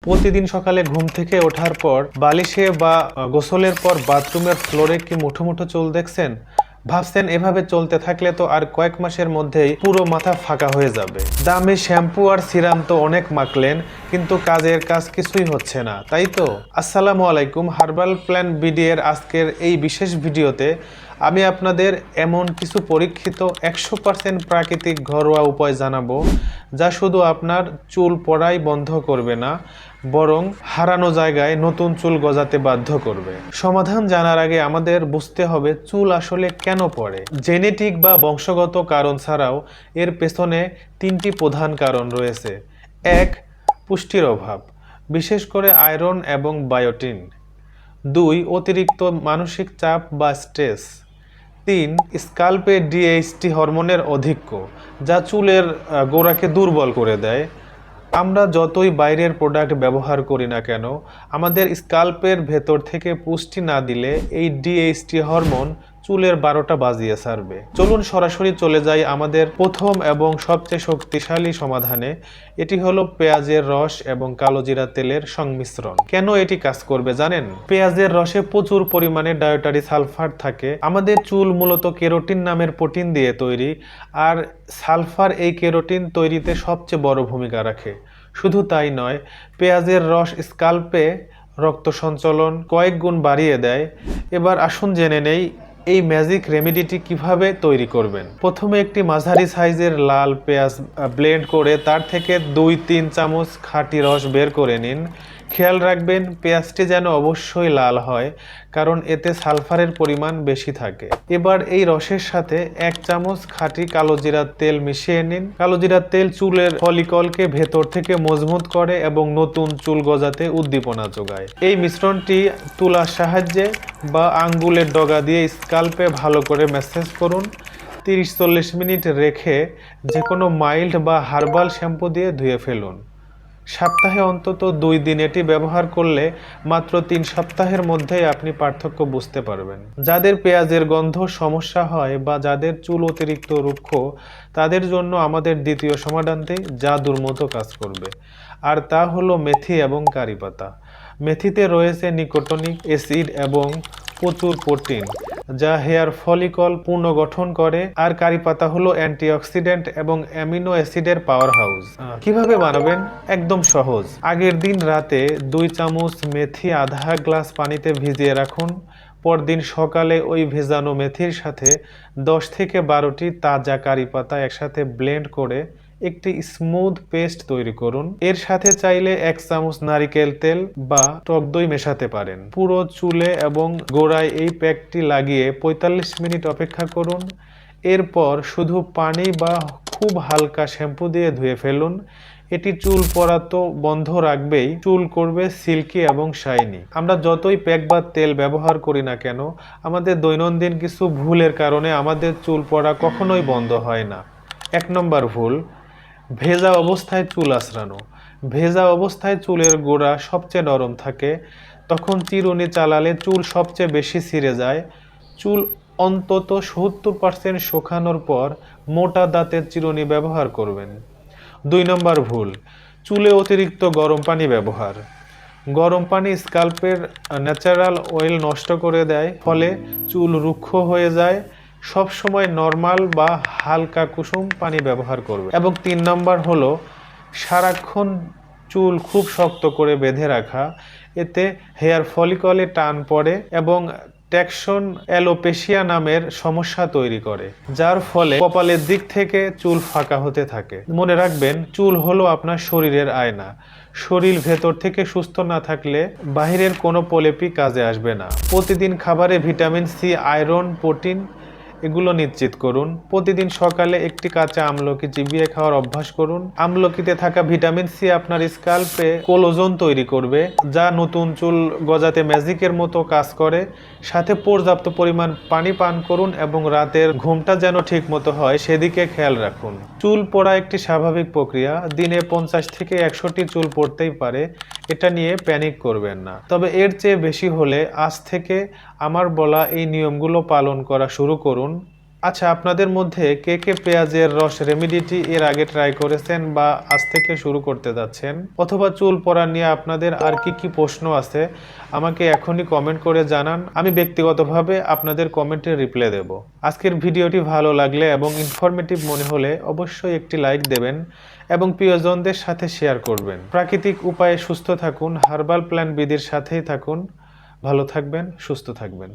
প্রতিদিন সকালে ঘুম থেকে ওঠার পর বালিশে বা গোসলের পর বাথরুমের ফ্লোরে কি মুঠো মুঠো চুল দেখছেন? ভাবছেন এভাবে চলতে থাকলে তো আর কয়েক মাসের মধ্যেই পুরো মাথা ফাঁকা হয়ে যাবে। দামি শ্যাম্পু আর সিরাম তো অনেক মাখলেন, কিন্তু কাজের কাজ কিছুই হচ্ছে না, তাই তো? আসসালামু আলাইকুম। হার্বাল প্ল্যান বিডি এর আজকের এই বিশেষ ভিডিওতে আমি আপনাদের এমন কিছু পরীক্ষিত 100% প্রাকৃতিক ঘরোয়া উপায় জানাবো, যা শুধু আপনার চুল পড়াই বন্ধ করবে না, বরং হারানো জায়গায় নতুন চুল গজাতে বাধ্য করবে। সমাধান জানার আগে আমাদের বুঝতে হবে চুল আসলে কেন পড়ে। জেনেটিক বা বংশগত কারণ ছাড়াও এর পেছনে 3টি প্রধান কারণ রয়েছে। 1. পুষ্টির অভাব, বিশেষ করে আয়রন এবং বায়োটিন। 2. অতিরিক্ত মানসিক চাপ বা স্ট্রেস। 3. স্কাল্পে ডিএইচটি হরমোনের অধিক্য, যা চুলের গোড়াকে দুর্বল করে দেয়। আমরা যতই বাইরের প্রোডাক্ট ব্যবহার করি না কেন, আমাদের স্কাল্পের ভেতর থেকে পুষ্টি না দিলে এই ডিএইচটি হরমোন চুলের 12টা বাজিয়ে ছাড়বে। চলুন সরাসরি চলে যাই আমাদের প্রথম এবং সবচেয়ে শক্তিশালী সমাধানে। এটি হলো পেঁয়াজের রস এবং কালোজিরা তেলের সংমিশ্রণ। কেন এটি কাজ করবে জানেন? পেঁয়াজের রসে প্রচুর পরিমাণে ডায়েটারি সালফার থাকে। আমাদের চুল মূলত কেরোটিন নামের প্রোটিন দিয়ে তৈরি, আর সালফার এই কেরোটিন তৈরিতে সবচেয়ে বড় ভূমিকা রাখে। শুধু তাই নয়, পেঁয়াজের রস স্কাল্পে রক্ত সঞ্চালন কয়েক গুণ বাড়িয়ে দেয়। এবার আসুন জেনে নেই এই ম্যাজিক রেমেডিটি কিভাবে তৈরি করবেন। প্রথমে একটি মাঝারি সাইজের লাল পেঁয়াজ ব্লেন্ড করে তার থেকে 2-3 চামচ খাঁটি রস বের করে নিন। খেয়াল রাখবেন পেঁয়াজটি যেন অবশ্যই লাল হয়, কারণ এতে সালফারের পরিমাণ বেশি থাকে। এবার এই রসের সাথে 1 চামচ খাঁটি কালোজিরার তেল মিশিয়ে নিন। কালোজিরার তেল চুলের ফলিকলকে ভেতর থেকে মজবুত করে এবং নতুন চুল গজাতে উদ্দীপনা যোগায়। এই মিশ্রণটি তুলার সাহায্যে বা আঙ্গুলের ডগা দিয়ে স্কাল্পে ভালো করে ম্যাসাজ করুন। 30-40 মিনিট রেখে যে কোনো মাইল্ড বা হার্বাল শ্যাম্পু দিয়ে ধুয়ে ফেলুন। সপ্তাহে অন্তত 2 দিন এটি ব্যবহার করলে মাত্র 3 সপ্তাহের মধ্যেই আপনি পার্থক্য বুঝতে পারবেন। যাদের পেঁয়াজের গন্ধ সমস্যা হয় বা যাদের চুল অতিরিক্ত রুক্ষ, তাদের জন্য আমাদের দ্বিতীয় সমাধানটি জাদুর মতো কাজ করবে, আর তা হলো মেথি এবং কারি পাতা। মেথিতে রয়েছে নিকোটিনিক অ্যাসিড এবং প্রচুর প্রোটিন, যা হেয়ার ফলিকল পুনর্গঠন করে, আর কারি পাতা হলো অ্যান্টিঅক্সিডেন্ট এবং অ্যামিনো অ্যাসিডের পাওয়ার হাউস। কিভাবে বানাবেন? একদম সহজ। আগের দিন রাতে 2 চামচ মেথি আধা গ্লাস পানিতে ভিজিয়ে রাখুন। পরদিন সকালে ওই ভেজানো মেথির সাথে 10 থেকে 12টি তাজা কারি পাতা একসাথে ব্লেন্ড করে একটি স্মুথ পেস্ট তৈরি করুন। এর সাথে চাইলে 1 চামচ নারিকেল তেল বা টক দই মেশাতে পারেন। পুরো চুলে এবং গোড়ায় এই প্যাকটি লাগিয়ে 45 মিনিট অপেক্ষা করুন। এরপর শুধু পানি বা খুব হালকা শ্যাম্পু দিয়ে ধুয়ে ফেলুন। এটি চুল পড়া তো বন্ধ রাখবেই, চুল করবে সিল্কি এবং শাইনি। আমরা যতই প্যাক বা তেল ব্যবহার করি না কেন, আমাদের দৈনন্দিন কিছু ভুলের কারণে আমাদের চুল পড়া কখনোই বন্ধ হয় না। 1 নম্বর ভুল, ভেজা অবস্থায় চুল আঁচড়ানো। ভেজা অবস্থায় চুলের গোড়া সবচেয়ে নরম থাকে, তখন চিরুনি চালালে চুল সবচেয়ে বেশি ছিঁড়ে যায়। চুল অন্তত 70% শুকানোর পর মোটা দাঁতের চিরুনি ব্যবহার করবেন। 2 নম্বর ভুল, চুলে অতিরিক্ত গরম পানি ব্যবহার। গরম পানি স্কাল্পের ন্যাচারাল অয়েল নষ্ট করে দেয়, ফলে চুল রুক্ষ হয়ে যায়। সব সময় নরমাল বা হালকা কুসুম পানি ব্যবহার করবে। এবং 3 নম্বর হলো সারাক্ষণ চুল খুব শক্ত করে বেঁধে রাখা। এতে হেয়ার ফলিকলে টান পড়ে এবং ট্যাকশন অ্যালোপেশিয়া নামের সমস্যা তৈরি করে, যার ফলে কপালের দিক থেকে চুল ফাঁকা হতে থাকে। মনে রাখবেন, চুল হলো আপনার শরীরের আয়না। শরীর ভেতর থেকে সুস্থ না থাকলে বাহিরের কোনো প্রলেপই কাজে আসবে না। প্রতিদিন খাবারে ভিটামিন সি, আয়রন, প্রোটিন এগুলো নিশ্চিত করুন। প্রতিদিন সকালে একটি কাঁচা আমলকি চিবিয়ে খাওয়ার অভ্যাস করুন। আমলকিতে থাকা ভিটামিন সি আপনার স্কাল্পে কোলাজেন তৈরি করবে, যা নতুন চুল গজাতে ম্যাজিকের মতো কাজ করে। সাথে পর্যাপ্ত পরিমাণ পানি পান করুন এবং রাতের ঘুমটা যেন ঠিক মতো হয় সেদিকে খেয়াল রাখুন। চুল পড়া একটি স্বাভাবিক প্রক্রিয়া। দিনে 50 থেকে 100টি চুল পড়তেই পারে, এটা নিয়ে প্যানিক করবেন না। তবে এর চেয়ে বেশি হলে আজ থেকে আমার বলা এই নিয়মগুলো পালন করা শুরু করুন। আচ্ছা, আপনাদের মধ্যে কে কে পেঁয়াজের রস রেমেডিটি এর আগে ট্রাই করেছেন বা আজ থেকে শুরু করতে যাচ্ছেন, অথবা চুল পড়া নিয়ে আপনাদের আর কি কি প্রশ্ন আছে আমাকে এখনই কমেন্ট করে জানান। আমি ব্যক্তিগতভাবে আপনাদের কমেন্টে রিপ্লাই দেব। আজকের ভিডিওটি ভালো লাগলে এবং ইনফরমেটিভ মনে হলে অবশ্যই একটি লাইক দেবেন এবং প্রিয়জনদের সাথে শেয়ার করবেন। প্রাকৃতিক উপায়ে সুস্থ থাকুন, হার্বাল প্ল্যান বিধির সাথেই থাকুন। ভালো থাকবেন, সুস্থ থাকবেন।